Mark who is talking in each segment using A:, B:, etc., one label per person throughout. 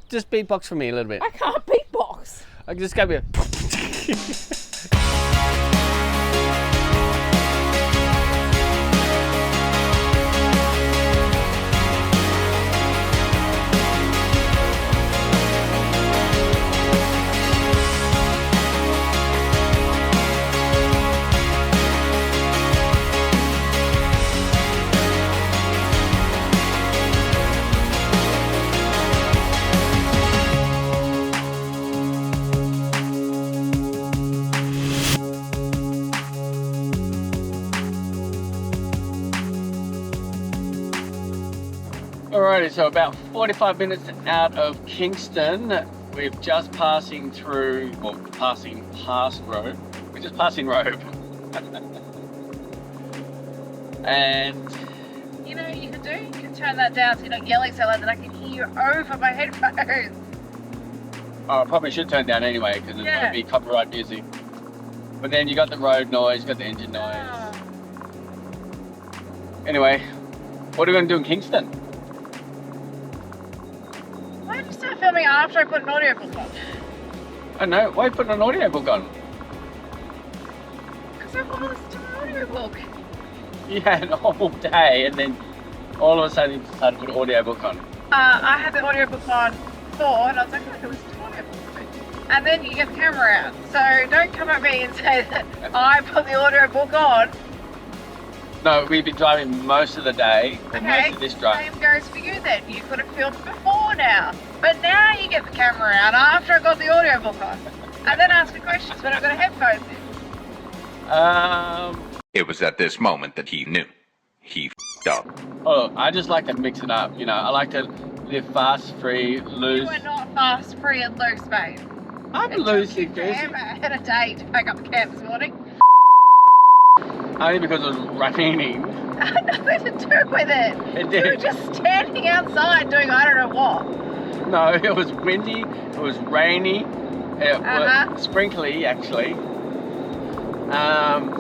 A: Just beatbox for me a little bit.
B: I can't beatbox.
A: I can just go here. Alrighty, so about 45 minutes out of Kingston, we're just passing through, well, passing past Robe. We're just passing Robe. And
B: You know what you can do? You can turn that down so you're not yelling so loud that I can hear you over my headphones.
A: I probably should turn down anyway because it's going to be copyright music. But then you got the road noise, you got the engine noise. Anyway, what are we going to do in Kingston?
B: Why did you start filming after I put an audiobook on?
A: I don't know, why are you putting an audiobook on?
B: Because I want to listen to an audiobook.
A: You had an whole day and then all of a sudden you decided to put an audiobook on.
B: I had the audiobook on before and I was like, I can listen to an audiobook. And then you get the camera out. So don't come at me and say that I put the audiobook on.
A: No, we've been driving most of the day, or most of this drive.
B: Same goes for you then. You could have filmed before now. But now you get the camera out after I got the audiobook on. And then ask me questions when I've got a headphones in.
C: It was at this moment that he knew. He f***ed up.
A: Oh, I just like to mix it up, you know. I like to live fast, free, loose.
B: You are not fast, free and loose, mate.
A: I'm loosey goosey.
B: I had a day to pack up the camp this morning.
A: Only because it was raining.
B: I had nothing to do with it.
A: It did.
B: You were just standing outside doing I don't know what.
A: No, it was windy, it was rainy, it was sprinkly actually. And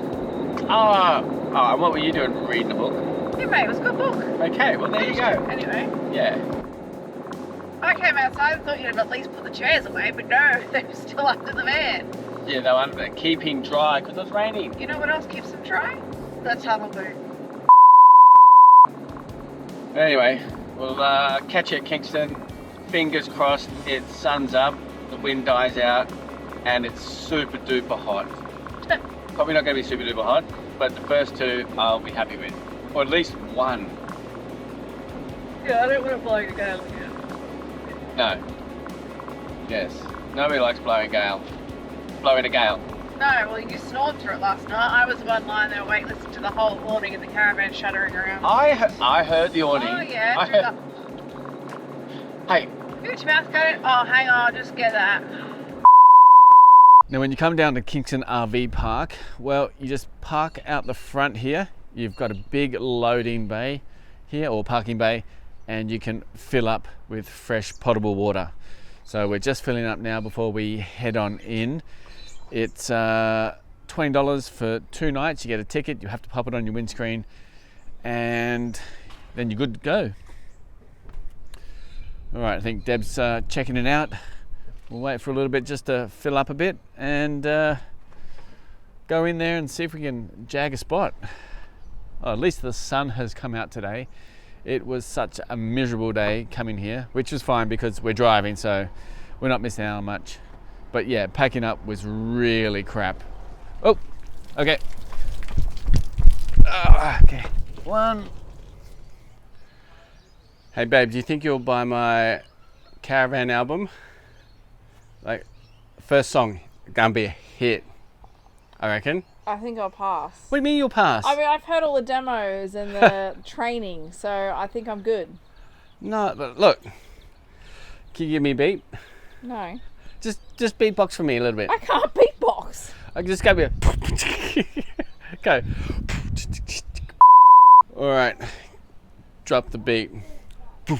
A: what were you doing? Reading a book?
B: Yeah, mate, it was a good book.
A: Okay, well there you go.
B: Anyway.
A: Yeah.
B: I came outside and thought you'd have at least put the chairs away, but no, they were still under the van.
A: Yeah, they were under there, keeping dry because it was raining.
B: You know what else keeps them dry? The tunnel boot.
A: Anyway, we'll catch you at Kingston. Fingers crossed it sun's up, the wind dies out, and it's super duper hot. Probably not going to be super duper hot, but the first two I'll be happy with. Or at least one.
B: Yeah, I don't want to blow your gale again.
A: No. Yes. Nobody likes blowing a gale. Blowing a gale.
B: No, well you snored through it last night. I was one lying there awake listening to the whole awning in the caravan shuddering around.
A: I heard the awning.
B: Oh yeah.
A: Hey.
B: Huge mouth coat. Oh, hang on, I'll just get that.
A: Now when you come down to Kingston RV Park, well, you just park out the front here. You've got a big loading bay here, or parking bay, and you can fill up with fresh potable water. So we're just filling up now before we head on in. It's $20 for 2 nights. You get a ticket, you have to pop it on your windscreen, and then you're good to go. All right, I think Deb's checking it out. We'll wait for a little bit just to fill up a bit and go in there and see if we can jag a spot. Oh, at least the sun has come out today. It was such a miserable day coming here, which was fine because we're driving, so we're not missing out on much. But yeah, packing up was really crap. Oh, okay. Okay, one. Hey babe, do you think you'll buy my caravan album? Like, first song, gonna be a hit, I reckon.
B: I think I'll pass.
A: What do you mean you'll pass?
B: I mean, I've heard all the demos and the training, so I think I'm good.
A: No, but look. Can you give me a beat?
B: No.
A: Just beatbox for me a little bit.
B: I can't beatbox.
A: I can just go here. Go. All right. Drop the beat. Boo.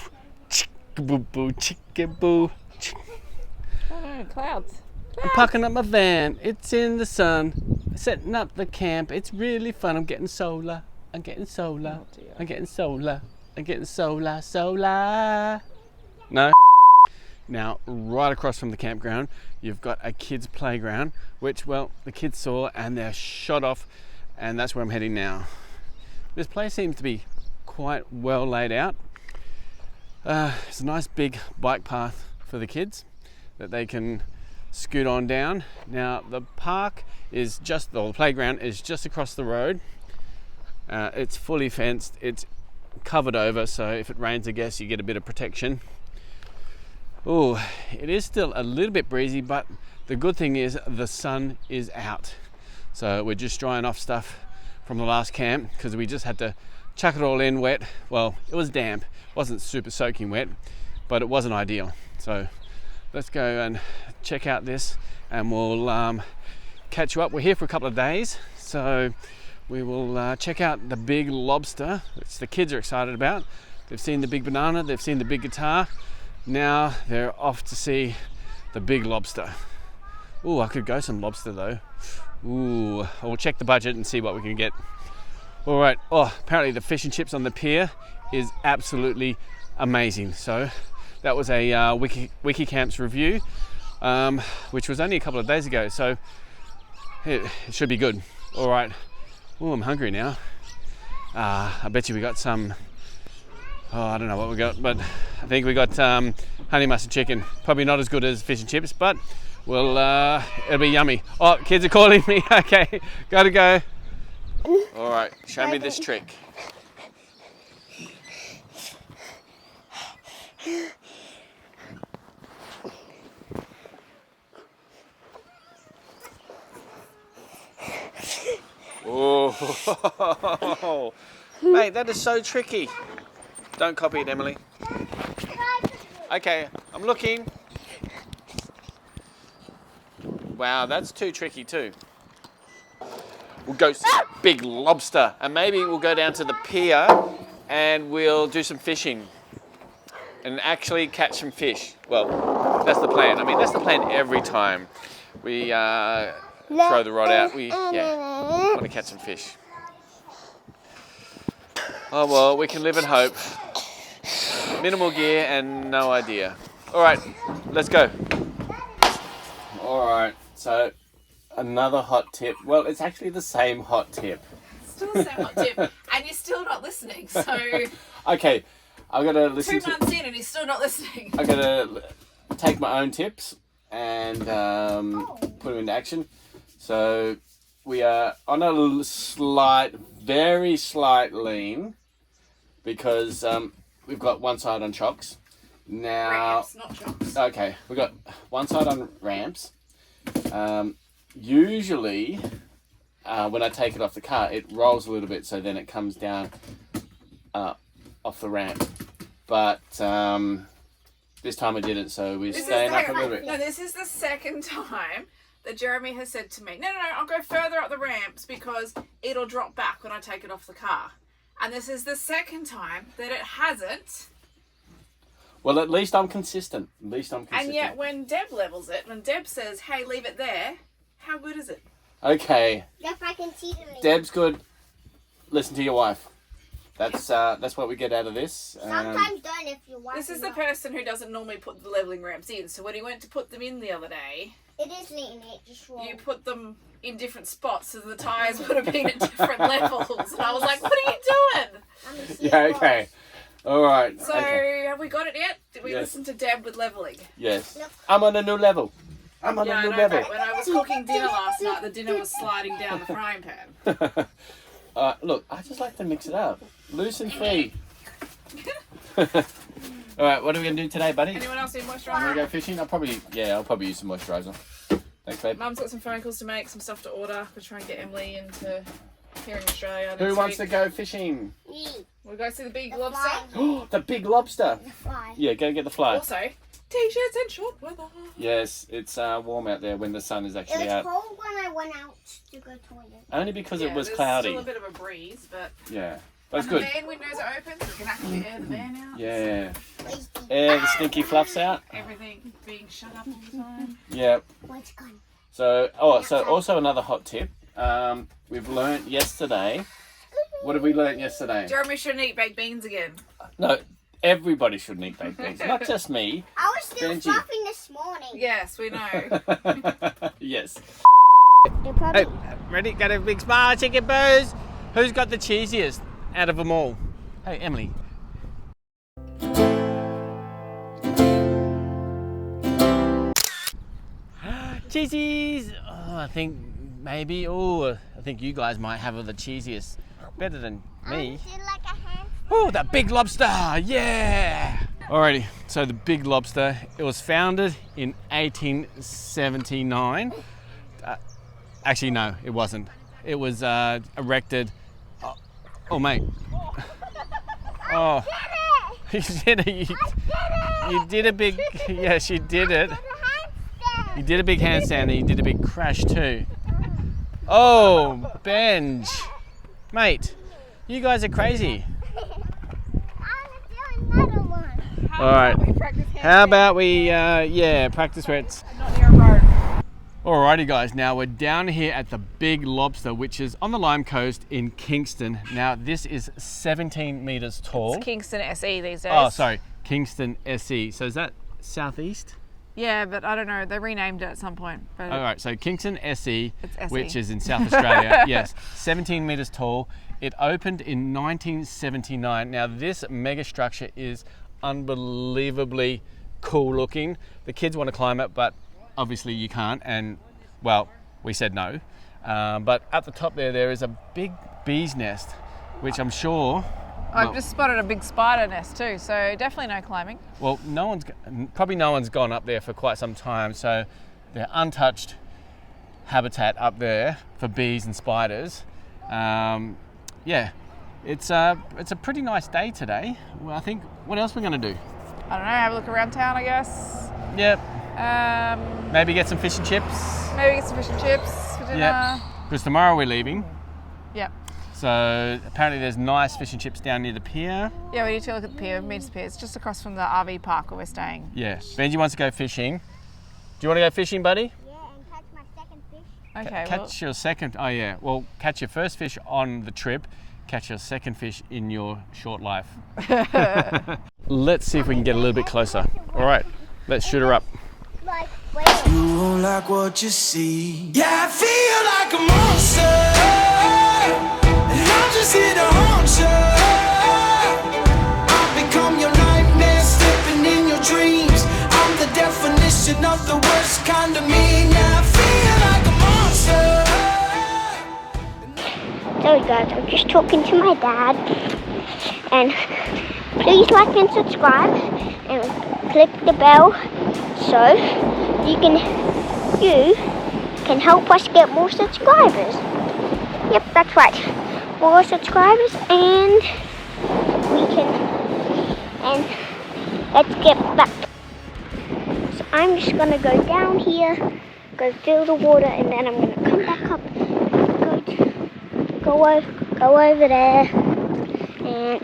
B: Oh no, clouds.
A: I'm parking up my van. It's in the sun. Setting up the camp. It's really fun. I'm getting solar. I'm getting solar.
B: dear.
A: I'm getting solar. I'm getting solar. No. Now, right across from the campground, you've got a kids' playground, which, well, the kids saw and they're shot off, and that's where I'm heading now. This place seems to be quite well laid out. It's a nice big bike path for the kids that they can scoot on down. Now, the park is just, or the playground is just across the road. It's fully fenced, it's covered over, so if it rains, I guess you get a bit of protection. Oh, it is still a little bit breezy, but the good thing is the sun is out. So we're just drying off stuff from the last camp because we just had to chuck it all in wet. Well, it was damp, it wasn't super soaking wet, but it wasn't ideal. So let's go and check out this and we'll catch you up. We're here for a couple of days, so we will check out the Big Lobster, which the kids are excited about. They've seen the big banana, they've seen the big guitar. Now they're off to see the Big Lobster. Ooh, I could go some lobster though. Ooh, we'll check the budget and see what we can get. All right. Oh, apparently the fish and chips on the pier is absolutely amazing. So that was a Wiki Camps review, which was only a couple of days ago. So it should be good. All right. Oh, I'm hungry now. I bet you we got some. Oh, I don't know what we got, but I think we got honey mustard chicken. Probably not as good as fish and chips, but it'll be yummy. Oh, kids are calling me. Okay, gotta go. All right, show me this trick. Oh, mate, that is so tricky. Don't copy it, Emily. Okay, I'm looking. Wow, that's too tricky too. We'll go see Big Lobster, and maybe we'll go down to the pier and we'll do some fishing and actually catch some fish. Well, that's the plan. I mean, that's the plan every time we throw the rod out. We want to catch some fish. Oh well, we can live in hope. Minimal gear and no idea. All right, let's go. All right, so another hot tip. Well, it's actually the same hot tip.
B: Still the same hot tip, and you're still not listening. So
A: okay, I've got to listen.
B: 2 months in, and he's still not listening.
A: I've got to take my own tips and put them into action. So we are on a slight, very slight lean because we've got one side on chocks. Now,
B: ramps, not chocks.
A: Okay, we've got one side on ramps. Usually, when I take it off the car, it rolls a little bit, so then it comes down off the ramp. But this time I didn't, so we're staying up a little bit.
B: No, this is the second time that Jeremy has said to me, no, I'll go further up the ramps because it'll drop back when I take it off the car. And this is the second time that it hasn't.
A: Well, at least I'm consistent.
B: And yet when Deb levels it, when Deb says, hey, leave it there, how good is it?
A: Okay.
D: If I can see the
A: Deb's good. Listen to your wife. That's what we get out of this.
D: Sometimes don't if your wife.
B: This is the person who doesn't normally put the leveling ramps in. So when he went to put them in the other day,
D: It is leaning, it just rolls.
B: you put them in different spots so the tyres would have been at different levels. And I was like, what are you doing?
A: Yeah, okay. All right.
B: So
A: okay.
B: have we got it yet? Did we
A: Yes.
B: listen to Deb with leveling?
A: Yes.
D: Look.
A: I'm on a new level. I'm on
B: Yeah,
A: a
B: I
A: new
B: know,
A: level.
B: but when I was cooking dinner last night, the dinner was sliding down the frying pan.
A: Look, I just like to mix it up. Loose and free. All right, what are we going to do today, buddy?
B: Anyone else need
A: I'm
B: moisturiser?
A: going to go fishing? I'll probably use some moisturiser. Thanks, babe.
B: Mum's got some phone calls to make, some stuff to order. We're trying to get Emily into here in Australia.
A: Who
B: next
A: wants to
B: week.
A: go fishing?
D: Me.
B: We'll go see the Big
D: The
B: Lobster.
D: fly.
A: The Big Lobster.
D: The fly.
A: Yeah, go get the fly.
B: Also, t-shirts and short weather.
A: Yes, it's warm out there when the sun is
D: It
A: actually
D: was
A: out.
D: cold when I went out to go toilet.
A: Only because it was
B: there's
A: cloudy.
B: still a bit of a breeze, but
A: Yeah, but it's
B: and the
A: good.
B: van windows are open, so we can actually air the van out.
A: Yeah.
D: Where's the...
A: Air the stinky fluffs out.
B: Everything being shut up all the time.
A: Yeah.
D: Where's gone?
A: So also another hot tip. We've learnt yesterday. What did we learn yesterday?
B: Jeremy shouldn't eat baked beans again.
A: No, Everybody should eat baked beans, not just me.
D: I was still
A: Benji.
D: fluffing this morning.
B: Yes, we know.
A: Yes.
D: They're probably...
A: Hey, ready? Got a big smile, chicken boos. Who's got the cheesiest out of them all? Hey, Emily. Cheesies! Oh, I think maybe. Oh, I think you guys might have the cheesiest. Better than me.
D: I feel like a hand.
A: Oh, the Big Lobster! Yeah! Alrighty, so the Big Lobster, it was founded in 1879. Actually, no, it wasn't. It was erected. Oh, mate. Oh, you did it. You did a big. Yes, you did it. You did a big handstand and you did a big crash too. Oh, Benj. Mate, you guys are crazy. All right. How about we, practice where it's
B: Not near a road.
A: Alrighty guys, now we're down here at the Big Lobster, which is on the Lime Coast in Kingston. Now this is 17 meters tall.
B: It's Kingston SE these days.
A: Oh, sorry, Kingston SE. So is that southeast?
B: Yeah, but I don't know. They renamed it at some point. But
A: All right, so Kingston SE,
B: It's SE.
A: which is in South Australia. Yes, 17 meters tall. It opened in 1979. Now this mega structure is unbelievably cool looking. The kids want to climb it, but obviously you can't, and well, we said no. But at the top there is a big bee's nest, which I'm sure.
B: I've just spotted a big spider nest too, so definitely no climbing.
A: Well, probably no one's gone up there for quite some time, so they're untouched habitat up there for bees and spiders. Yeah, it's a pretty nice day today. Well, I think, what else we're going to do?
B: I don't know, have a look around town, I guess.
A: Yep.
B: Um,
A: Maybe get some fish and chips.
B: maybe get some fish and chips for dinner.
A: Yep. Because tomorrow we're leaving.
B: Yep.
A: So apparently there's nice fish and chips down near the pier.
B: Yeah, we need to look at the pier, meet the pier. It's just across from the RV park where we're staying.
A: Yeah. Benji wants to go fishing. Do you want to go fishing, buddy?
D: Yeah, and catch my second fish.
B: Okay,
A: Catch your second. Oh yeah. Well, catch your first fish on the trip. Catch your second fish in your short life. Let's see if we can get a little bit closer. All right. Let's shoot her up.
D: Like, wait.
E: You won't like what you see. Yeah, I feel like a monster, and I'm just here to haunt you. I've become your nightmare, slipping in your dreams. I'm the definition of the worst kind of me. Yeah, I feel like a monster.
D: Sorry guys, I'm just talking to my dad. And please like and subscribe and click the bell so you can help us get more subscribers. Yep, that's right. More subscribers, and let's get back. So I'm just gonna go down here, go fill the water, and then I'm gonna come back up, go over there, and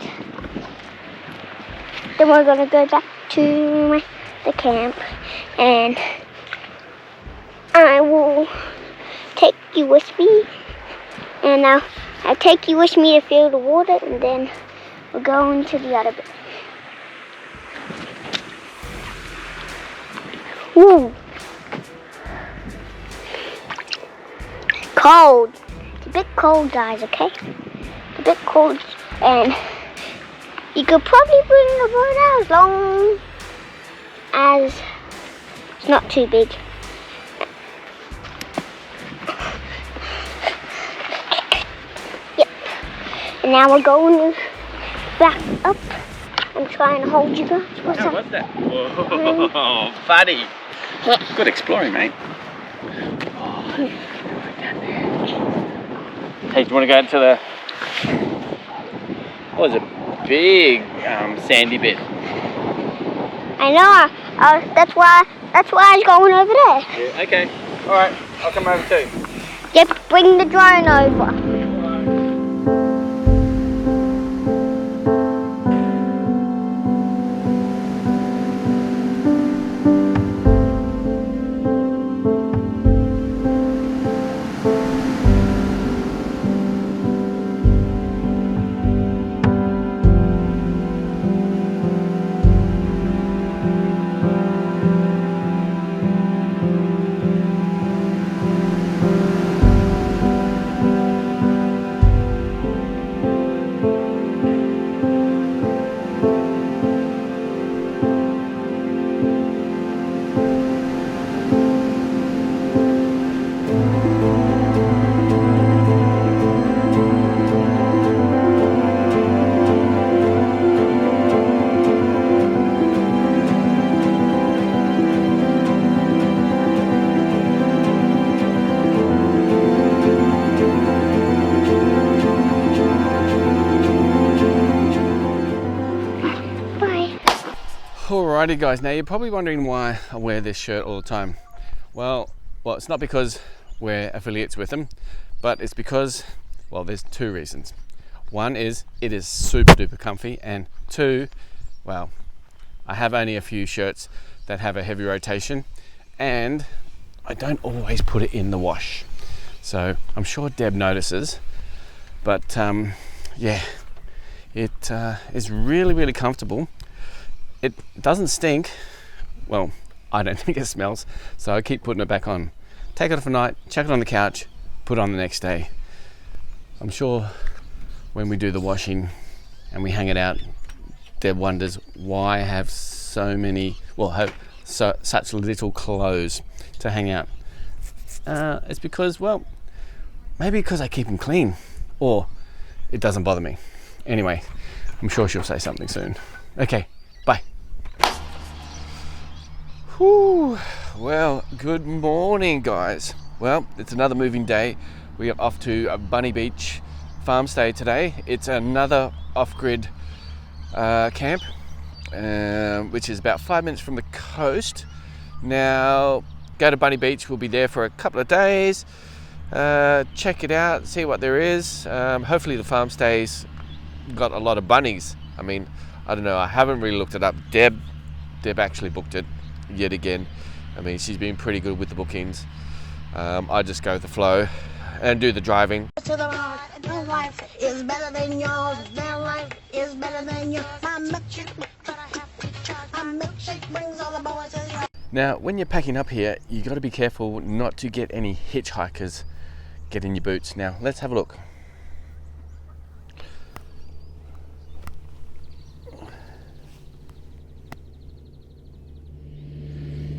D: then we're gonna go back to the camp, and I will take you with me, and I'll take you with me to fill the water, and then we'll go into the other bit. Woo! Cold. It's a bit cold, guys, okay? It's a bit cold, and you could probably bring the boat out as long as it's not too big. Yep. And now we're going back up. I'm trying to hold you guys. What's
A: How
D: up?
A: was that? Whoa, buddy. Good exploring, mate. Oh, down there. Hey, do you want to go into the... What was it? Big sandy bit.
D: I know. That's why I was going over there.
A: Yeah, okay. All right. I'll come over too.
D: Yep. Bring the drone over.
A: Alrighty guys, now you're probably wondering why I wear this shirt all the time. Well, it's not because we're affiliates with them, but it's because, well, there's two reasons. One is it is super duper comfy, and two, well, I have only a few shirts that have a heavy rotation, and I don't always put it in the wash. So I'm sure Deb notices, but yeah, it is really, really comfortable. It doesn't stink. Well, I don't think it smells, so I keep putting it back on. Take it off at night, chuck it on the couch, put it on the next day. I'm sure when we do the washing and we hang it out, Deb wonders why I have so many, well, have such little clothes to hang out. It's because, well, maybe because I keep them clean, or it doesn't bother me. Anyway, I'm sure she'll say something soon. Okay, bye. Whew. Well, good morning guys. Well, it's another moving day. We are off to Bunny Beach farm stay today. It's another off-grid camp, which is about 5 minutes from the coast. Now, go to Bunny Beach. We'll be there for a couple of days. Check it out, see what there is. Hopefully the farm stay's got a lot of bunnies. I mean, I don't know, I haven't really looked it up. Deb actually booked it yet again. I mean, she's been pretty good with the bookings. I just go with the flow and do the driving.
F: To the road, van life is better than yours. Van life is better than yours. My milkshake brings all the boys to the.
A: Now, when you're packing up here, you got to be careful not to get any hitchhikers get in your boots. Now, let's have a look.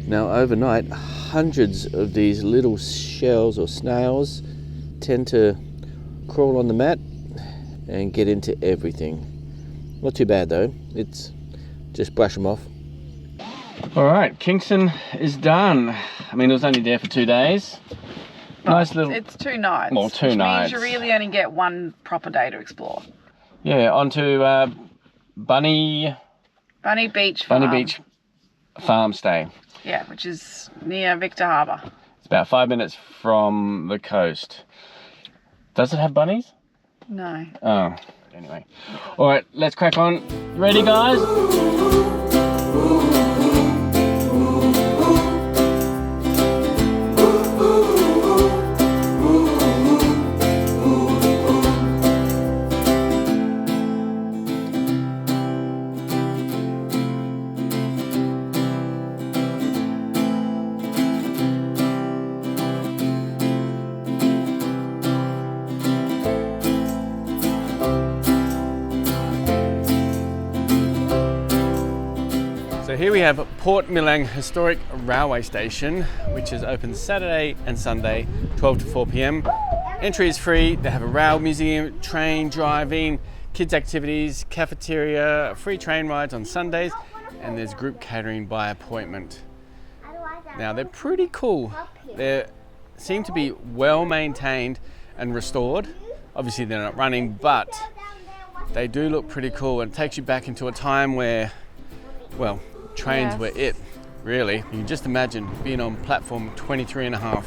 A: Now, overnight, hundreds of these little shells or snails tend to crawl on the mat and get into everything. Not too bad though, it's just brush them off. Alright, Kingston is done. I mean, it was only there for 2 days. Nice little...
B: It's 2 nights.
A: Well, 2 nights.
B: Means you really only get one proper day to explore.
A: Yeah, on to Bunny
B: Beach
A: farm stay.
B: Yeah, which is near Victor Harbour.
A: It's about 5 minutes from the coast. Does it have bunnies?
B: No.
A: Oh, anyway. All right, let's crack on. Ready, guys? So here we have Port Millang Historic Railway Station, which is open Saturday and Sunday, 12 to 4 p.m. Entry is free. They have a rail museum, train driving, kids activities, cafeteria, free train rides on Sundays, and there's group catering by appointment. Now they're pretty cool. They seem to be well maintained and restored. Obviously they're not running, but they do look pretty cool, and it takes you back into a time where, well, trains were it, really. You can just imagine being on platform 23.5.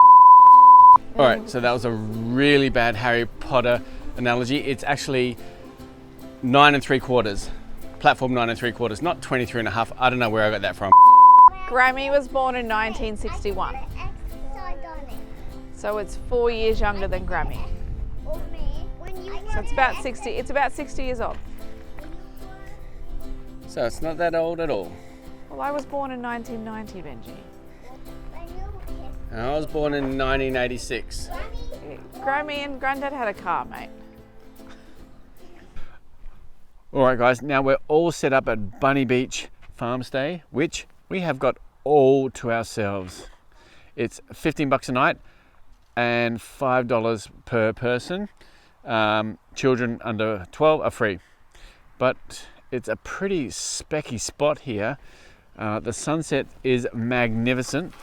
A: All right, so that was a really bad Harry Potter analogy. It's actually 9 3/4, platform 9 3/4, not 23.5. I don't know where I got that from.
B: Grammy was born in 1961. So it's 4 years younger than Grammy. So it's about 60. It's about 60 years old.
A: So it's not that old at all.
B: Well, I was born in 1990, Benji.
A: And I was born in 1986.
B: Grammy and Granddad had a car, mate.
A: All right, guys. Now we're all set up at Bunny Beach farm stay, which we have got all to ourselves. It's $15 a night and $5 per person. Children under 12 are free, but it's a pretty specky spot here. The sunset is magnificent.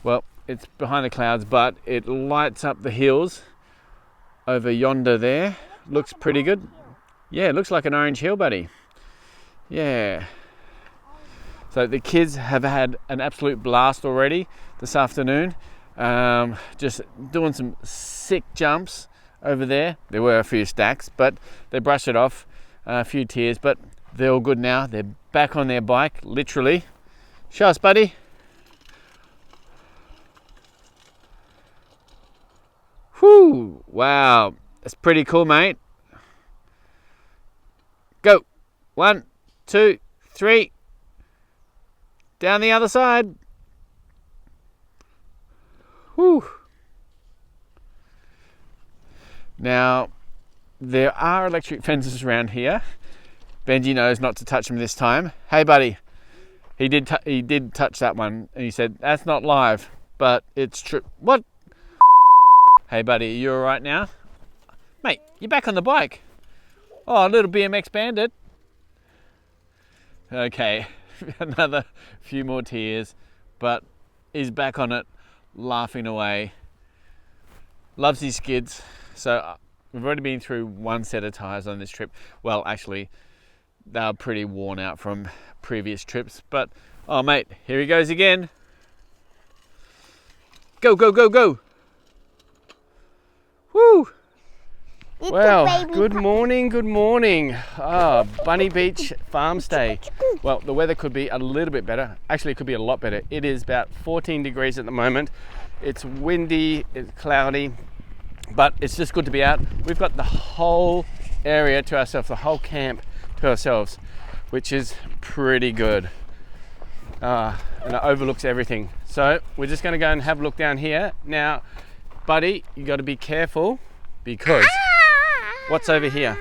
A: Well, it's behind the clouds, but it lights up the hills over yonder there. Looks pretty good. Yeah, it looks like an orange hill, buddy. Yeah. So the kids have had an absolute blast already this afternoon. Just doing some sick jumps over there. There were a few stacks, but they brushed it off, a few tears, but they're all good now. They're back on their bike, literally. Show us, buddy. Whew, wow, that's pretty cool, mate. Go. 1, 2, 3. Down the other side. Whew. Now, there are electric fences around here. Benji knows not to touch them this time. Hey, buddy. He did touch that one, and he said, that's not live, but it's true. What? Hey, buddy, are you all right now? Mate, you're back on the bike. Oh, little BMX bandit. Okay, another few more tears, but he's back on it, laughing away. Loves his skids. So we've already been through one set of tires on this trip. Well, actually, they were pretty worn out from previous trips, but oh mate, here he goes again. Go, go, go, go. Woo! Well, good morning, good morning. Bunny Beach farm stay. Well, the weather could be a little bit better. Actually, it could be a lot better. It is about 14 degrees at the moment. It's windy, it's cloudy, but it's just good to be out. We've got the whole area to ourselves, the whole camp to ourselves, which is pretty good. And it overlooks everything. So we're just going to go and have a look down here. Now, buddy, you got to be careful because what's over here?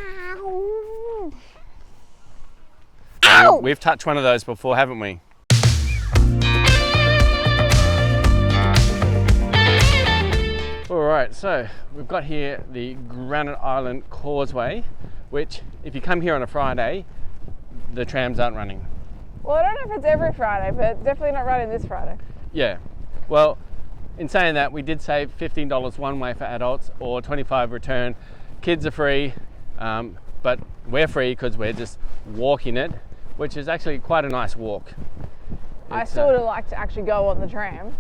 A: We've touched one of those before, haven't we? All right, so we've got here the Granite Island Causeway, which if you come here on a Friday, the trams aren't running.
B: Well, I don't know if it's every Friday, but definitely not running this Friday.
A: Yeah, well, in saying that, we did save $15 one way for adults or $25 return. Kids are free, but we're free because we're just walking it, which is actually quite a nice walk.
B: I still would like to actually go on the tram.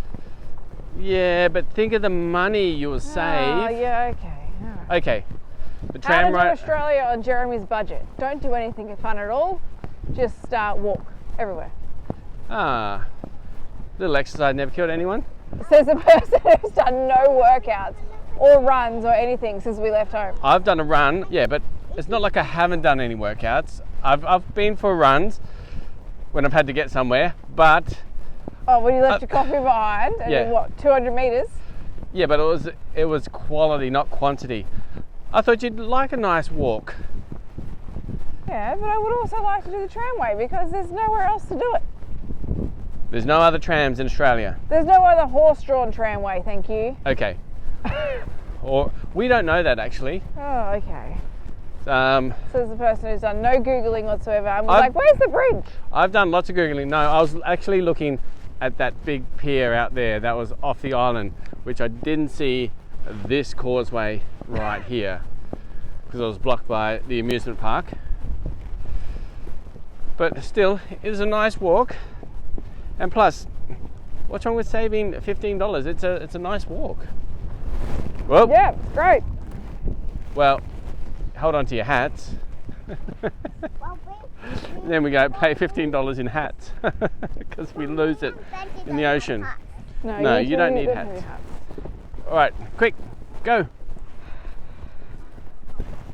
A: Yeah, but think of the money you'll save.
B: Oh, yeah, okay. All right.
A: Okay, the
B: How
A: tram
B: to do
A: ride.
B: Australia on Jeremy's budget. Don't do anything fun at all. Just walk everywhere.
A: Little exercise never killed anyone.
B: Says a person who's done no workouts or runs or anything since we left home.
A: I've done a run, yeah, but it's not like I haven't done any workouts. I've been for runs when I've had to get somewhere, but
B: Oh, when you left your coffee behind and
A: yeah.
B: what, 200 metres?
A: yeah, but it was quality, not quantity. I thought you'd like a nice walk.
B: Yeah, but I would also like to do the tramway because there's nowhere else to do it.
A: There's no other trams in Australia.
B: There's no other horse-drawn tramway, thank you.
A: Okay. Or we don't know that actually.
B: Oh, okay.
A: Says
B: the person who's done no Googling whatsoever and was like, where's the bridge?
A: I've done lots of Googling. No, I was actually looking at that big pier out there that was off the island, which I didn't see this causeway right here because it was blocked by the amusement park. But still, it is a nice walk. And plus, what's wrong with saving $15? It's a nice walk. Well,
B: Yeah, it's great.
A: well, hold on to your hats. Then we go pay $15 in hats because we lose it in the ocean. No, you don't need hats. All right, quick, go.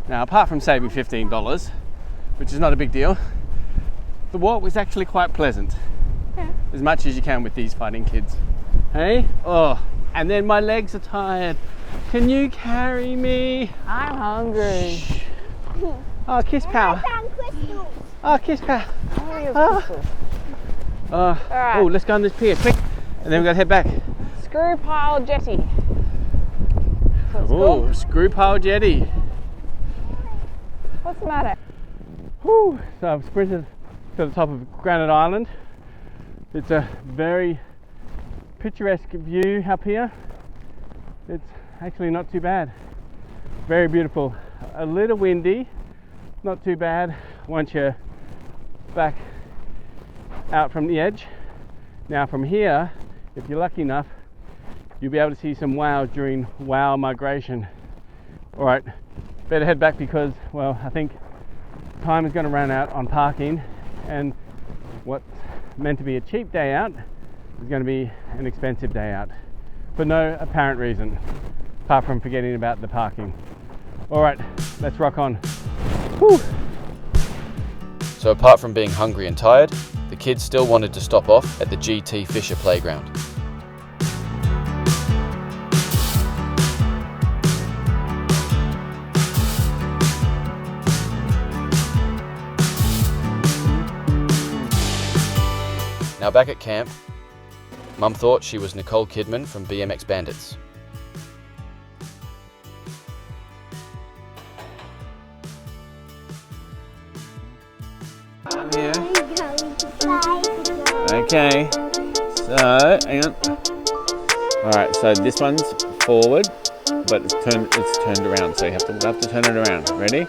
A: Now, apart from saving $15, which is not a big deal, the walk was actually quite pleasant.
B: Yeah.
A: As much as you can with these fighting kids. Hey? Oh, and then my legs are tired. Can you carry me?
B: I'm hungry.
A: Oh, kiss pal. Oh, kiss pal.
B: Alright.
A: Oh, let's go on this pier, quick. And then we've got to head back.
B: Screw pile jetty. So it's
A: Oh,
B: called.
A: screw pile jetty.
B: What's the matter?
A: Whew. So I've sprinted to the top of Granite Island. It's a very picturesque view up here. It's actually not too bad. Very beautiful. A little windy, not too bad once you're back out from the edge. Now from here, if you're lucky enough, you'll be able to see some whales during whale migration. All right, better head back because, well, I think time is going to run out on parking, and what's meant to be a cheap day out is going to be an expensive day out for no apparent reason, apart from forgetting about the parking. All right, let's rock on. Whew.
G: So apart from being hungry and tired, the kids still wanted to stop off at the GT Fisher playground. Now back at camp, Mum thought she was Nicole Kidman from BMX Bandits.
A: Yeah. Okay. So, hang on. Alright, so this one's forward, but it's turned around, so we'll have to turn it around. Ready?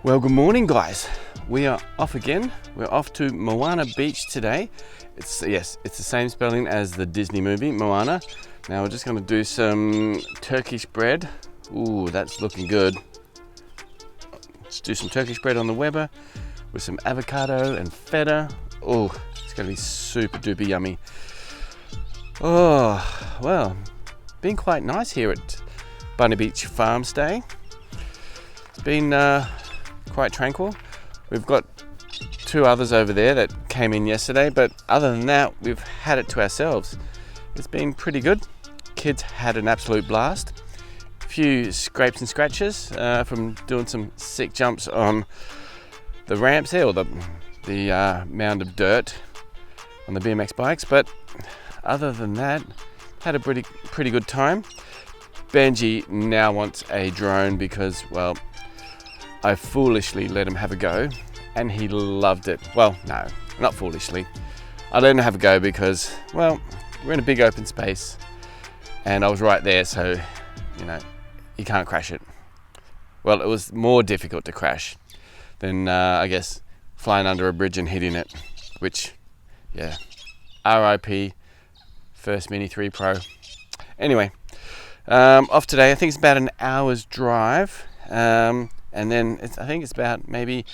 A: Well, good morning, guys. We are off again. We're off to Moana Beach today. It's the same spelling as the Disney movie, Moana. Now we're just going to do some Turkish bread. Ooh, that's looking good. Let's do some Turkish bread on the Weber with some avocado and feta. Oh, it's going to be super duper yummy. Oh, well, been quite nice here at Bunny Beach Farm Stay. It's been quite tranquil. We've got two others over there that came in yesterday, but other than that, we've had it to ourselves. It's been pretty good. Kids had an absolute blast. A few scrapes and scratches from doing some sick jumps on the ramps there, or the mound of dirt on the BMX bikes, but other than that, had a pretty good time. Benji now wants a drone because, well, I foolishly let him have a go and he loved it. Well, no, not foolishly. I let him have a go because, well, we're in a big open space and I was right there, so, you know, you can't crash it. Well, it was more difficult to crash than, I guess, flying under a bridge and hitting it, which, yeah, RIP, first Mini 3 Pro. Anyway, off today. I think it's about an hour's drive. And then I think it's about maybe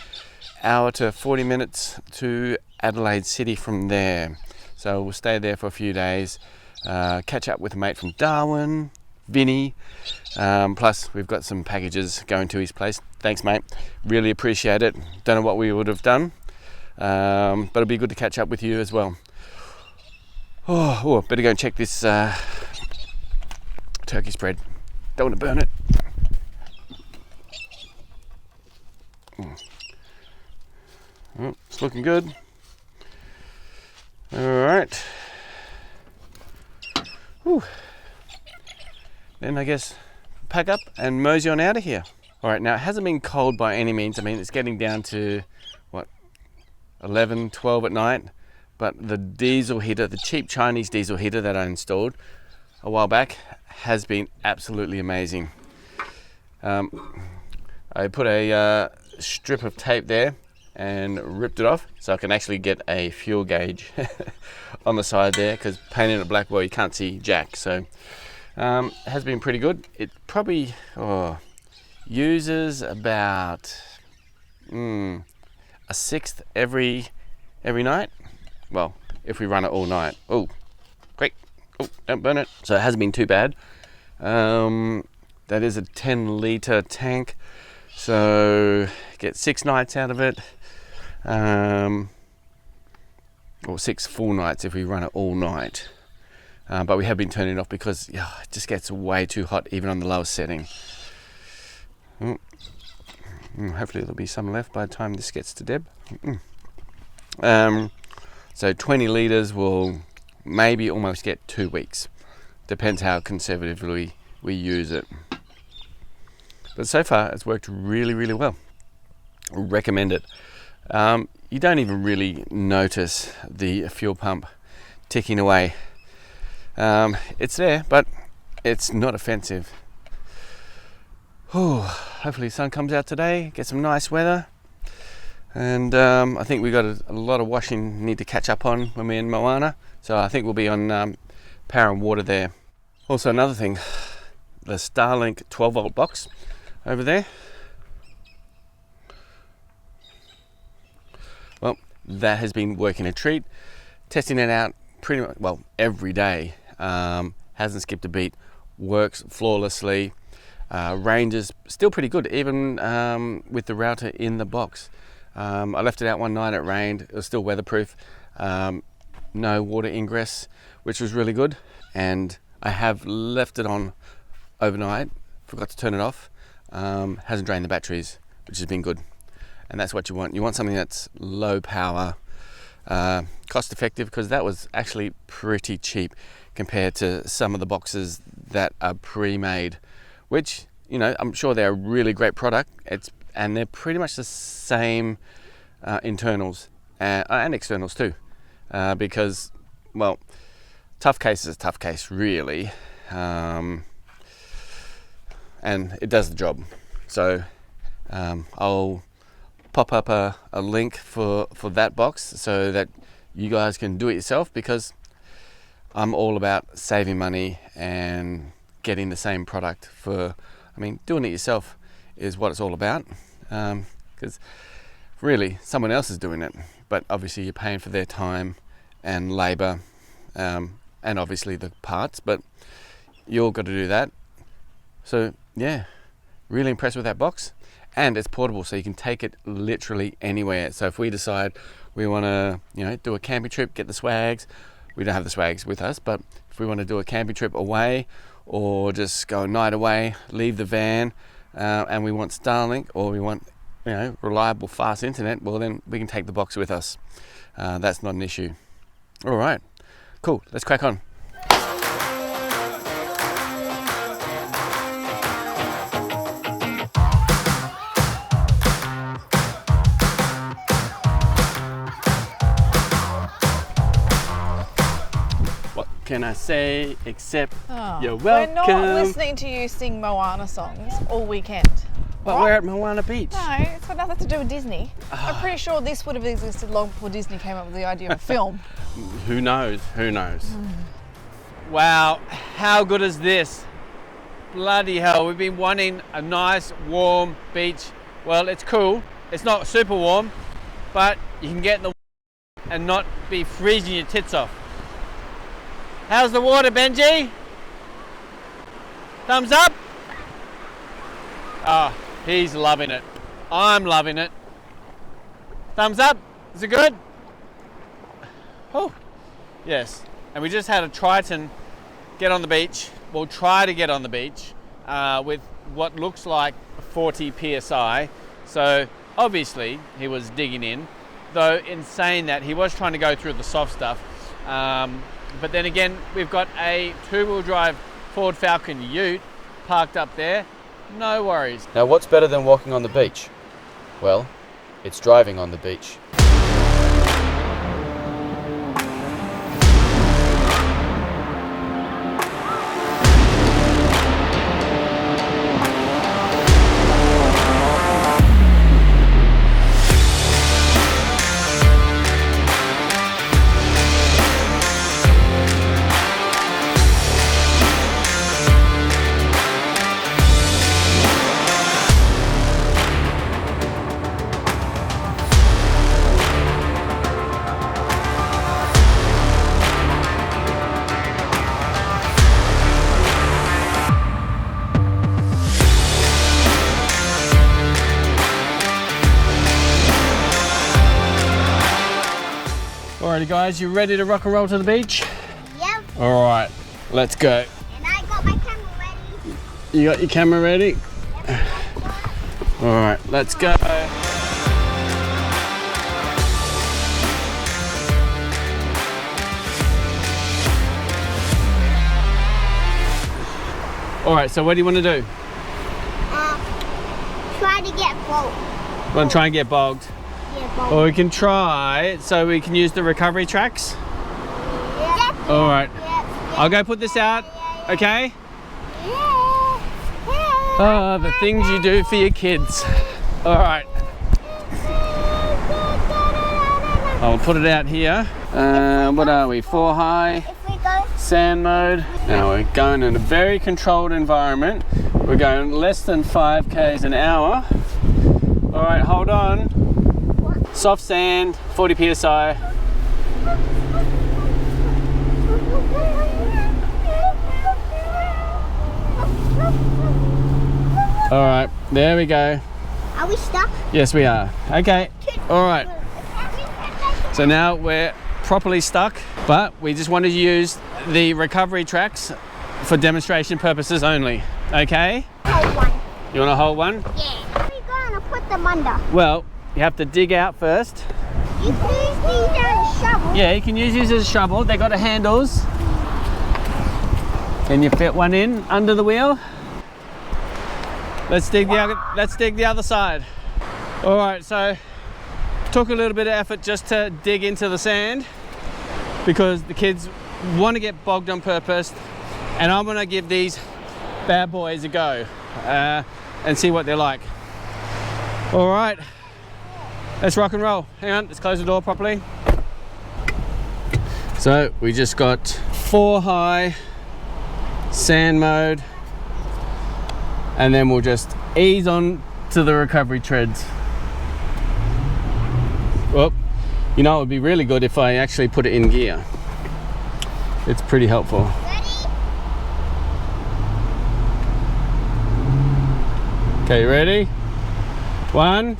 A: hour to 40 minutes to Adelaide City from there. So we'll stay there for a few days, catch up with a mate from Darwin, Vinny, plus we've got some packages going to his place. Thanks, mate. Really appreciate it. Don't know what we would have done, but it'll be good to catch up with you as well. Oh, better go and check this turkey spread. Don't want to burn it. Oh, it's looking good. All right. Whew. Then I guess pack up and mosey on out of here. All right, now it hasn't been cold by any means. I mean, it's getting down to, what, 11, 12 at night. But the diesel heater, the cheap Chinese diesel heater that I installed a while back has been absolutely amazing. I put a strip of tape there and ripped it off so I can actually get a fuel gauge on the side there, because painting it black, well, you can't see jack. So it has been pretty good. It probably uses about a sixth every night. Well, if we run it all night. Oh, quick. Oh, don't burn it. So it hasn't been too bad. That is a 10-litre tank. So get 6 nights out of it, or 6 full nights if we run it all night. but we have been turning it off because it just gets way too hot even on the lowest setting. Hopefully there'll be some left by the time this gets to Deb. So 20 litres will maybe almost get 2 weeks. Depends how conservatively we use it. But so far it's worked really, really well. Recommend it. You don't even really notice the fuel pump ticking away. It's there, but it's not offensive. Hopefully the sun comes out today, get some nice weather. And I think we've got a lot of washing need to catch up on when we're in Moana. So I think we'll be on power and water there. Also another thing, the Starlink 12 volt box over there. Well, that has been working a treat. Testing it out pretty much, well, every day. Hasn't skipped a beat, works flawlessly. Range is still pretty good, even with the router in the box. I left it out one night, it rained, it was still weatherproof. No water ingress, which was really good. And I have left it on overnight, forgot to turn it off. Hasn't drained the batteries, which has been good. And that's what you want. You want something that's low power, cost effective, because that was actually pretty cheap compared to some of the boxes that are pre-made, which, you know, I'm sure they're a really great product. And they're pretty much the same internals and externals too, because, well, tough case is a tough case, really, and it does the job. So I'll pop up a link for that box so that you guys can do it yourself, because I'm all about saving money and getting the same product for, I mean, doing it yourself is what it's all about, because really someone else is doing it, but obviously you're paying for their time and labor, and obviously the parts, but you all got to do that. So yeah, really impressed with that box. And it's portable, so you can take it literally anywhere. So if we decide we want to, you know, do a camping trip, get the swags, we don't have the swags with us, but if we want to do a camping trip away, or just go a night away, leave the van, and we want Starlink, or we want, you know, reliable fast internet, well then we can take the box with us. That's not an issue. All right, cool, let's crack on. Can I say except you're welcome?
B: We're not listening to you sing Moana songs all weekend.
A: But we're at Moana Beach.
B: No, it's got nothing to do with Disney. I'm pretty sure this would have existed long before Disney came up with the idea of film.
A: Who knows? Who knows? Wow, how good is this? Bloody hell, we've been wanting a nice warm beach. Well, it's cool. It's not super warm, but you can get in the and not be freezing your tits off. How's the water, Benji? Thumbs up? Oh, he's loving it. I'm loving it. Thumbs up? Is it good? Oh, yes. And we just had a Triton get on the beach. We'll try to get on the beach with what looks like 40 psi. So obviously he was digging in. Though in saying that, he was trying to go through the soft stuff. But then again, we've got a two-wheel drive Ford Falcon Ute parked up there. No worries.
G: Now, what's better than walking on the beach? Well, it's driving on the beach.
A: Alrighty guys, you ready to rock and roll to the beach?
D: Yep.
A: Alright, Let's go.
D: And I got my camera ready.
A: You got your camera ready? All right, let's go. All right, so what do you want to do?
D: Try to get bogged.
A: You want to try and get bogged?
D: Yeah, bogged.
A: Or we can try, so we can use the recovery tracks.
D: Yeah.
A: All right,
D: Yeah.
A: I'll go put this out, okay?
D: Yeah.
A: Oh, the things you do for your kids. All right. I'll put it out here. What are we, 4 high?
D: If we go,
A: Sand mode. Now we're going in a very controlled environment. We're going less than 5 k's an hour. All right, hold on. Soft sand, 40 psi. All right, there we go.
D: are we stuck?
A: Yes, we are. Okay. All right. So now we're properly stuck, but we just wanted to use the recovery tracks for demonstration purposes only. Okay?
D: Hold one.
A: You want to hold one?
D: Yeah. We're going to put them under.
A: Well, you have to dig out first.
D: You can use these as a shovel.
A: Yeah, you can use these as a shovel. They got the handles. Can you fit one in under the wheel? Let's dig the other side. All right, so took a little bit of effort just to dig into the sand because the kids want to get bogged on purpose, and I'm gonna give these bad boys a go and see what they're like. All right, let's rock and roll. Hang on, let's close the door properly. So we just got 4 high, sand mode, and then we'll just ease on to the recovery treads. Well, you know, it would be really good if I actually put it in gear. It's pretty helpful.
D: Ready?
A: Okay, ready? 1,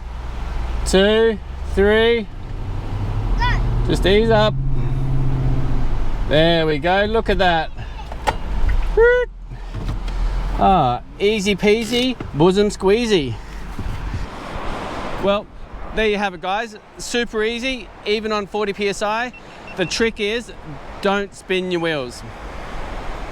A: 2, 3.
D: Go.
A: Just ease up. There we go, look at that. Ah, easy peasy, bosom squeezy. Well, there you have it, guys. Super easy, even on 40 psi. The trick is, don't spin your wheels.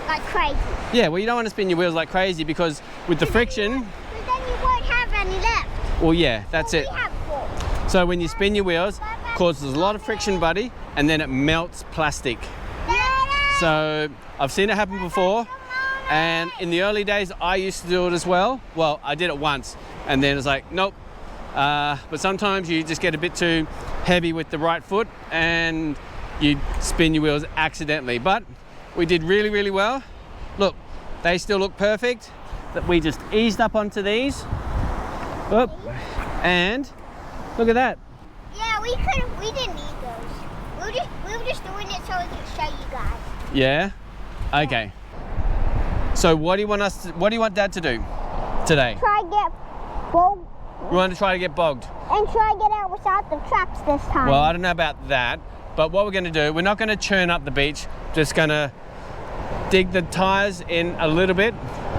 D: Like crazy.
A: Yeah, well, you don't want to spin your wheels like crazy because with the friction,
D: But then you won't have any left.
A: well, yeah, that's it.
D: We have 4.
A: So when you spin your wheels, causes a lot of friction, buddy, and then it melts plastic. So I've seen it happen before, and in the early days, I used to do it as well. Well, I did it once, and then it's like, nope. But sometimes you just get a bit too heavy with the right foot and you spin your wheels accidentally. But we did really, really well. Look, they still look perfect. That we just eased up onto these. Oop. And look at that.
D: Yeah, we didn't need those. We were just doing it so we could show you guys.
A: Yeah? Okay. So what do you want Dad to do today?
D: Try get bogged
A: We want to try to get bogged.
D: and try get out without the traps this time.
A: Well, I don't know about that, but what we're going to do, we're not going to churn up the beach, just going to dig the tires in a little bit.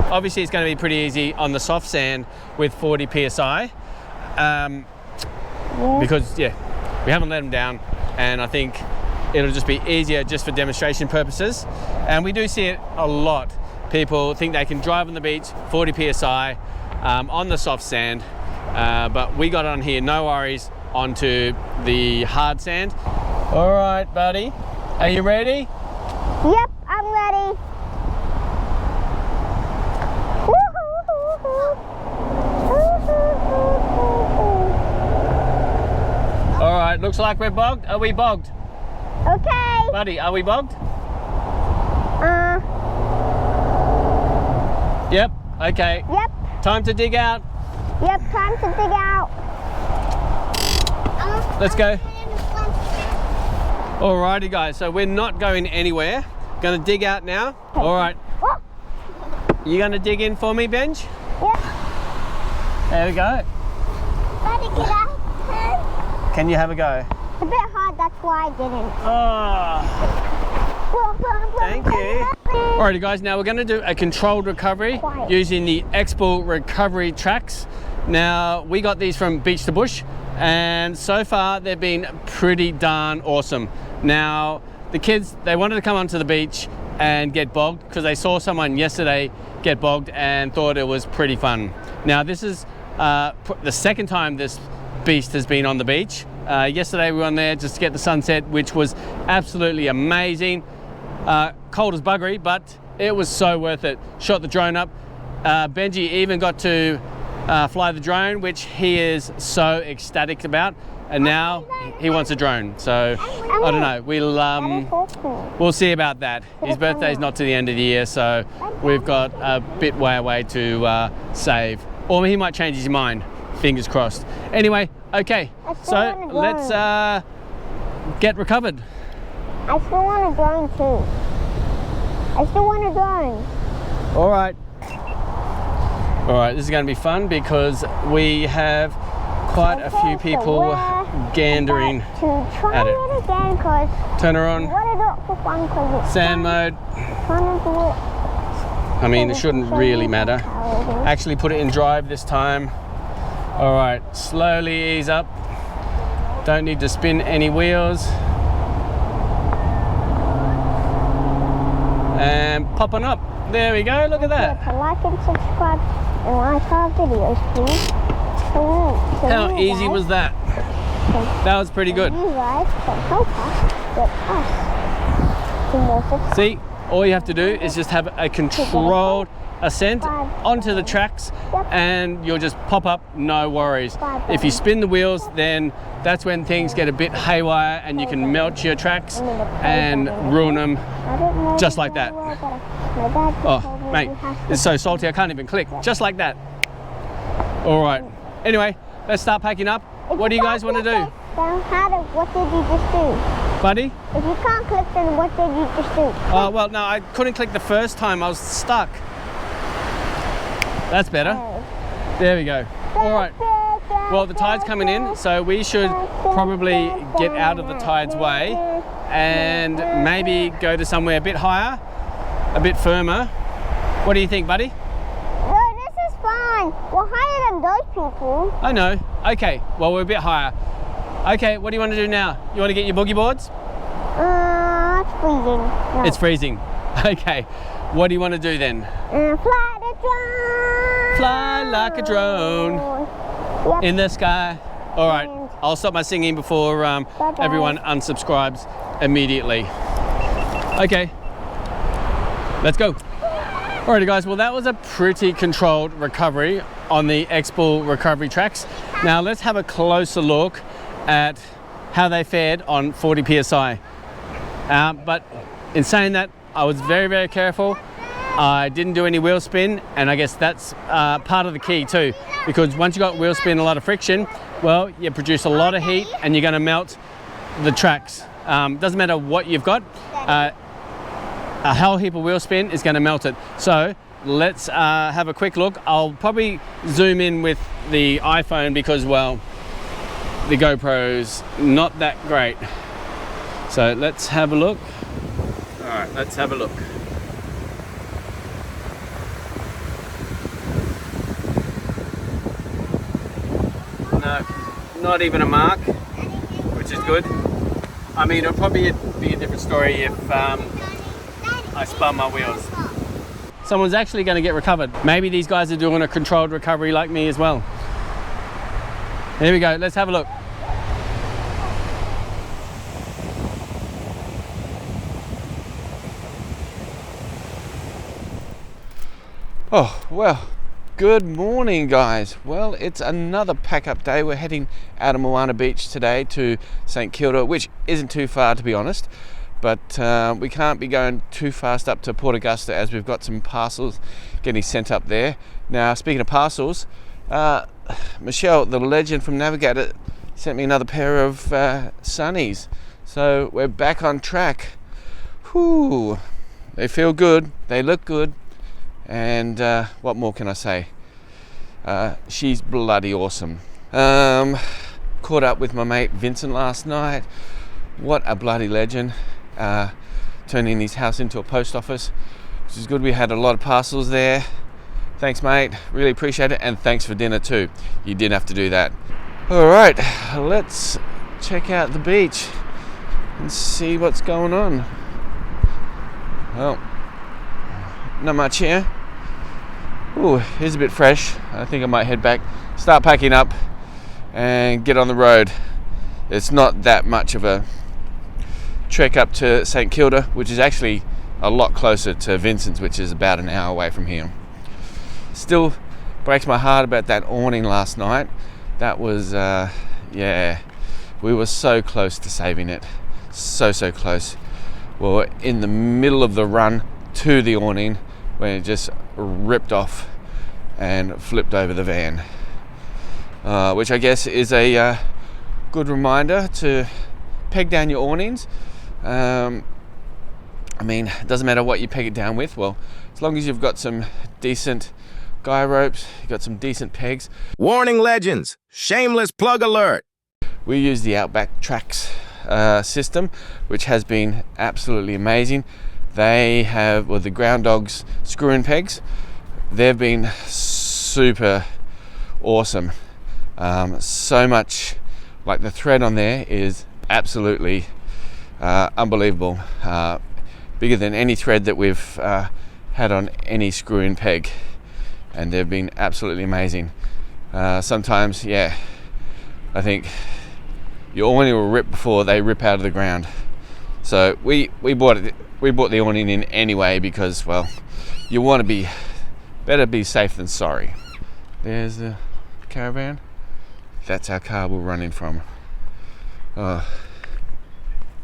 A: Obviously, it's going to be pretty easy on the soft sand with 40 psi, because yeah, we haven't let them down, and I think it'll just be easier just for demonstration purposes. And we do see it a lot. People think they can drive on the beach 40 psi on the soft sand. But we got on here, no worries, onto the hard sand. All right, buddy, are you ready?
D: Yep, I'm ready.
A: All right, looks like we're bogged. Are we bogged?
D: Okay.
A: Buddy, are we bogged? Yep, okay.
D: Yep,
A: Time to dig out.
D: yep, time to dig out.
A: Let's go. Alrighty guys, so we're not going anywhere. Gonna dig out now. All right, you gonna dig in for me, Benj?
D: Yep.
A: There we go.
D: Ready, get out.
A: Can you have a go?
D: It's a bit hard, that's why I didn't.
A: Oh. Thank you. Alrighty guys, now we're going to do a controlled recovery using the X-Bull recovery tracks. Now we got these from Beach to Bush and so far they've been pretty darn awesome. Now the kids, they wanted to come onto the beach and get bogged because they saw someone yesterday get bogged and thought it was pretty fun. Now this is the second time this beast has been on the beach. Yesterday we were on there just to get the sunset, which was absolutely amazing. Cold as buggery, but it was so worth it. Shot the drone up. Benji even got to fly the drone, which he is so ecstatic about, and now he wants a drone. So I don't know, we'll see about that. His birthday's not to the end of the year, so we've got a bit way away to save, or he might change his mind, fingers crossed. Anyway, okay, so let's get recovered.
D: I still want a drone too. I still want a drone.
A: All right, this is going to be fun because we have quite a few people gandering at it.
D: Again, cause
A: Turn her on.
D: what is it for fun? Cause it's
A: Sand mode. I mean, it shouldn't really matter. Actually put it in drive this time. All right, slowly ease up. Don't need to spin any wheels. And popping up. There we go, look at that.
D: Like and subscribe and like our videos, please.
A: How easy was that? That was pretty good.
D: You guys can help us get us to more success.
A: See, all you have to do is just have a controlled ascent onto the tracks and you'll just pop up, no worries. If you spin the wheels, then that's when things get a bit haywire and you can melt your tracks and ruin them just like that. Oh, mate, it's so salty I can't even click. Just like that. All right. Anyway, let's start packing up. What do you guys want to do?
D: What did you just do?
A: Buddy?
D: If you can't click, then what did you just do?
A: Oh, well, no, I couldn't click the first time. I was stuck. That's better. There we go. All right. Well, the tide's coming in, so we should probably get out of the tide's way and maybe go to somewhere a bit higher, a bit firmer. What do you think, buddy?
D: No, this is fine. We're higher than those people.
A: I know. Okay, well, we're a bit higher. Okay, what do you want to do now? You want to get your boogie boards?
D: It's freezing. No.
A: It's freezing. Okay, what do you want to do then?
D: Fly the drone.
A: Fly like a drone.
D: Yep.
A: In the sky. All right, I'll stop my singing before everyone unsubscribes immediately. Okay, let's go. Alrighty guys, well that was a pretty controlled recovery on the X-Bull recovery tracks. Now let's have a closer look at how they fared on 40 PSI. But in saying that, I was very, very careful. I didn't do any wheel spin, and I guess that's part of the key too, because once you got wheel spin, a lot of friction, well, you produce a lot of heat and you're going to melt the tracks. Doesn't matter what you've got, a whole heap of wheel spin is going to melt it. So let's have a quick look. I'll probably zoom in with the iPhone because, well, the GoPro's not that great. So let's have a look. All right, let's have a look. No, not even a mark, which is good. I mean, it'll probably be a different story if I spun my wheels. Someone's actually going to get recovered. Maybe these guys are doing a controlled recovery like me as well. Here we go, let's have a look. Oh, well, good morning guys. Well, it's another pack up day. We're heading out of Moana Beach today to St Kilda, which isn't too far to be honest, but we can't be going too fast up to Port Augusta as we've got some parcels getting sent up there. Now, speaking of parcels, Michelle, the legend from Navigator, sent me another pair of sunnies. So we're back on track. Whew, they feel good, they look good. And what more can I say? She's bloody awesome. Caught up with my mate Vincent last night. What a bloody legend. turning his house into a post office, which is good. We had a lot of parcels there. Thanks, mate. Really appreciate it. And thanks for dinner too. You didn't have to do that. All right, let's check out the beach and see what's going on. Well, not much here. Ooh, here's a bit fresh. I think I might head back, start packing up and get on the road. It's not that much of a trek up to St Kilda, which is actually a lot closer to Vincent's, which is about an hour away from here. Still breaks my heart about that awning last night. That was, yeah, we were so close to saving it. So close. We were in the middle of the run to the awning when it just ripped off and flipped over the van. Which I guess is a good reminder to peg down your awnings. I mean, it doesn't matter what you peg it down with. Well, as long as you've got some decent guy ropes, you've got some decent pegs.
H: Warning legends, shameless plug alert.
A: We use the Outback Tracks system, which has been absolutely amazing. They have, well, the Ground Dogs screw-in pegs. They've been super awesome. So much, like the thread on there is absolutely unbelievable. Bigger than any thread that we've had on any screw-in peg. And they've been absolutely amazing. Sometimes, yeah, I think your awning will rip before they rip out of the ground. So we bought the awning in anyway because, well, you want to be better be safe than sorry. There's the caravan. That's our car we're running from.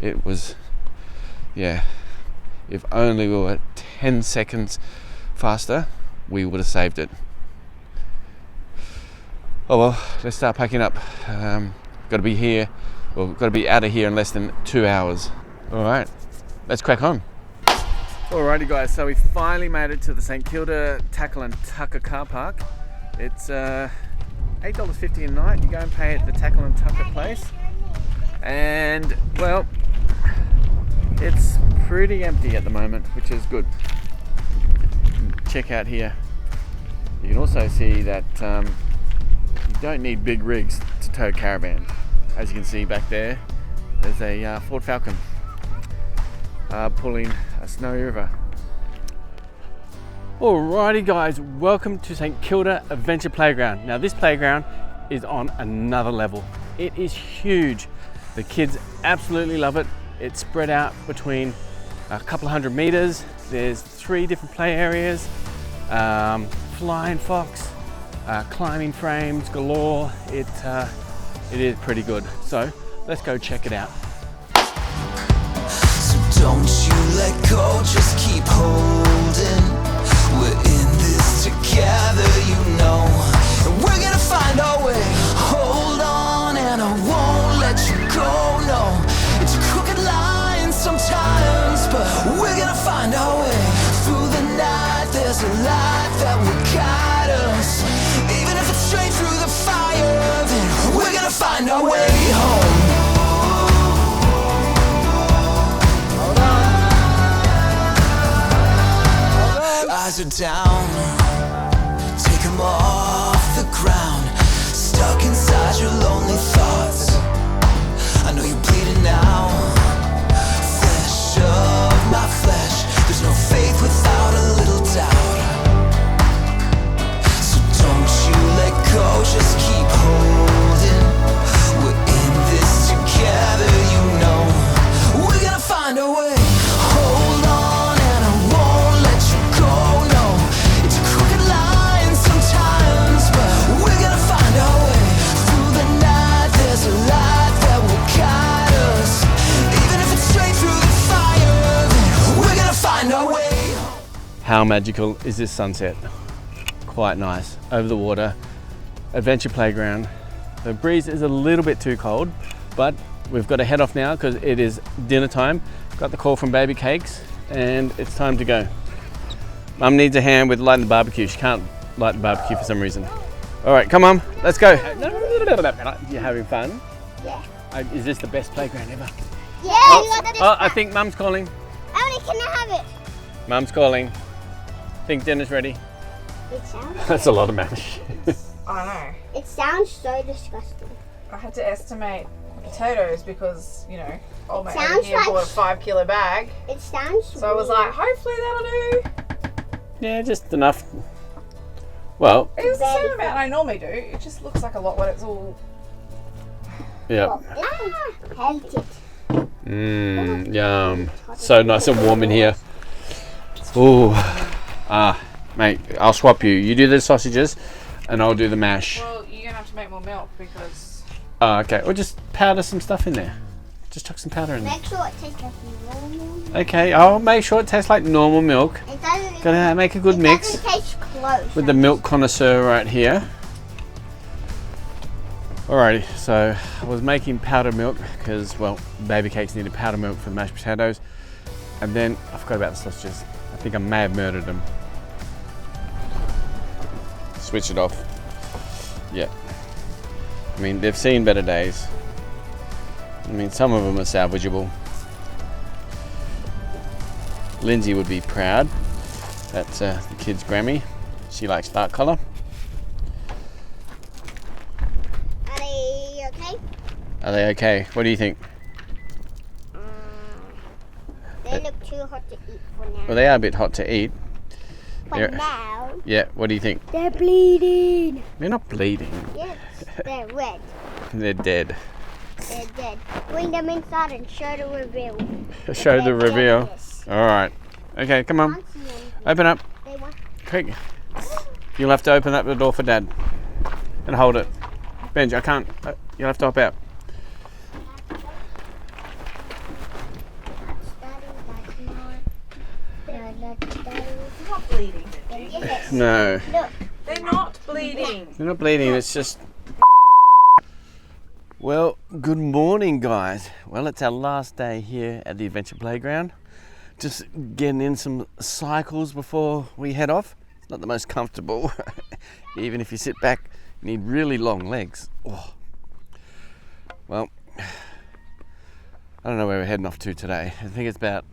A: It was, yeah, if only we were 10 seconds faster, we would have saved it. Oh well, let's start packing up. Got to be here, well, got to be out of here in less than 2 hours. All right, let's crack on. Alrighty guys, so we finally made it to the St Kilda Tackle and Tucker car park. It's $8.50 a night. You go and pay at the Tackle and Tucker place. And well, it's pretty empty at the moment, which is good. Check out here. You can also see that you don't need big rigs to tow caravans. As you can see back there, there's a Ford Falcon pulling a snow river. Alrighty guys, welcome to St Kilda Adventure Playground. Now this playground is on another level. It is huge. The kids absolutely love it. It's spread out between a couple of 100 meters. There's 3 different play areas, flying fox, climbing frames galore. It is pretty good. So let's go check it out.
E: So don't you let go, just keep holding. We're in this together, you know. And we're gonna find our way. Hold on and I won't let you go, no. It's a crooked line sometimes, but we're gonna find our way. Through the night, there's a light that will guide us. Even if it's straight through the fire, then we're gonna find our way home. Eyes are down, take them off the ground. Stuck inside your lonely thoughts. I know you're bleeding now. Flesh of my flesh. There's no faith without a little doubt. So don't you let go, just keep holding. We're in this together, you know. We're gonna find a way. Hold on and I won't let you go, no. It's a crooked line sometimes, but we're gonna find our way. Through the night, there's a light that will guide us. Even if it's straight through the fire, then we're gonna find our way.
A: How magical is this sunset? Quite nice. Over the water, adventure playground. The breeze is a little bit too cold, but we've got to head off now because it is dinner time. Got the call from Baby Cakes and it's time to go. Mum needs a hand with lighting the barbecue. She can't light the barbecue for some reason. All right, come on, let's go. You having fun?
D: Yeah.
A: Is this the best playground ever?
D: Yeah.
A: Oh, I think Mum's calling.
D: I Daddy, can I have it?
A: Mum's calling. Think dinner's ready?
D: It sounds.
A: That's a lot of mash.
B: I know.
D: It sounds so disgusting.
B: I had to estimate potatoes because, you know, old mate over
D: sounds
B: here
D: like-
B: bought a 5 kilo bag.
D: It sounds.
B: So I was like, hopefully that'll do.
A: Yeah, just enough. Well,
B: It's the same amount I normally do. It just looks like a lot when it's all.
A: yeah.
D: Hate it.
A: Yum. So nice and warm in here. Ooh. Mate, I'll swap you. You do the sausages and I'll do the mash.
B: Well, you're going to have to make more milk because.
A: Oh, okay. Or just powder some stuff in there. Just chuck some powder in there.
D: Make sure it tastes like normal.
A: Okay, I'll make sure it tastes like normal milk.
D: It doesn't.
A: Gonna make a good
D: it
A: mix
D: doesn't taste close.
A: with the milk connoisseur right here. Alrighty, so I was making powdered milk because, well, baby cakes needed powdered milk for the mashed potatoes. And then I forgot about the sausages. I think I may have murdered them. Switch it off. Yeah. I mean, they've seen better days. I mean, some of them are salvageable. Lindsay would be proud. That's the kid's Grammy. She likes dark colour.
D: Are they okay?
A: Are they okay? What do you think?
D: They look too hot to eat for now.
A: Well, they are a bit hot to eat.
D: But
A: They're-
D: now
A: Yeah, what do you think?
D: they're bleeding.
A: They're not bleeding.
D: Yes, they're red.
A: They're dead.
D: They're dead. Bring them inside and show the reveal.
A: Show the
D: They're
A: reveal.
D: deadness.
A: Alright. Okay, come on.
D: Can't see anything.
A: Open up.
D: They want.
A: Quick. You'll have to open up the door for Dad. And hold it. Benj, I can't. You'll have to hop out.
B: They're not bleeding.
D: Yes.
A: No.
D: Look.
B: They're not bleeding.
A: They're not bleeding, it's just... Well, good morning, guys. Well, it's our last day here at the Adventure Playground. Just getting in some cycles before we head off. It's not the most comfortable. Even if you sit back, you need really long legs. Oh. Well, I don't know where we're heading off to today. I think it's about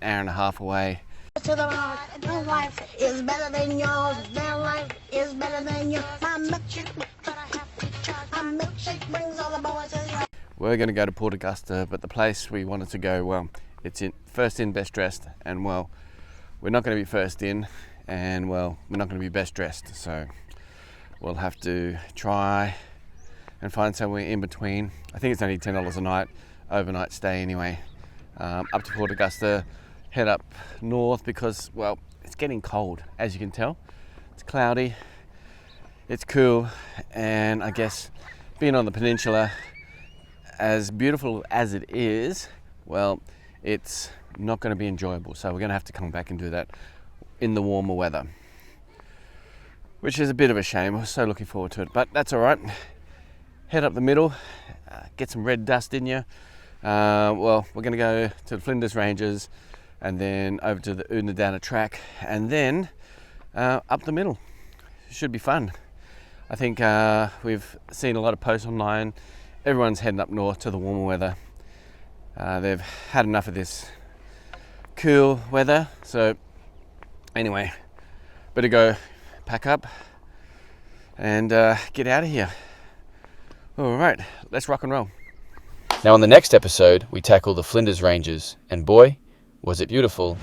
A: an hour and a half away.
F: To the heart, their life is better than yours. Their life is better than yours. My milkshake, but I have to try. My milkshake brings all the boys to the.
A: We're going to go to Port Augusta, but the place we wanted to go, well, it's in first in, best dressed, and well, we're not going to be first in, and well, we're not going to be best dressed, so we'll have to try and find somewhere in between. I think it's only $10 a night, overnight stay anyway. Up to Port Augusta, head up north because, well, it's getting cold, as you can tell. It's cloudy, it's cool, and I guess being on the peninsula, as beautiful as it is, well, it's not going to be enjoyable. So we're going to have to come back and do that in the warmer weather, which is a bit of a shame. I was so looking forward to it, but that's all right. Head up the middle, get some red dust in you. Well, we're going to go to the Flinders Ranges and then over to the Unadana track and then up the middle. Should be fun. I think we've seen a lot of posts online. Everyone's heading up north to the warmer weather. They've had enough of this cool weather. So anyway, better go pack up and get out of here. All right, let's rock and roll.
G: Now on the next episode, we tackle the Flinders Ranges, and boy, was it beautiful.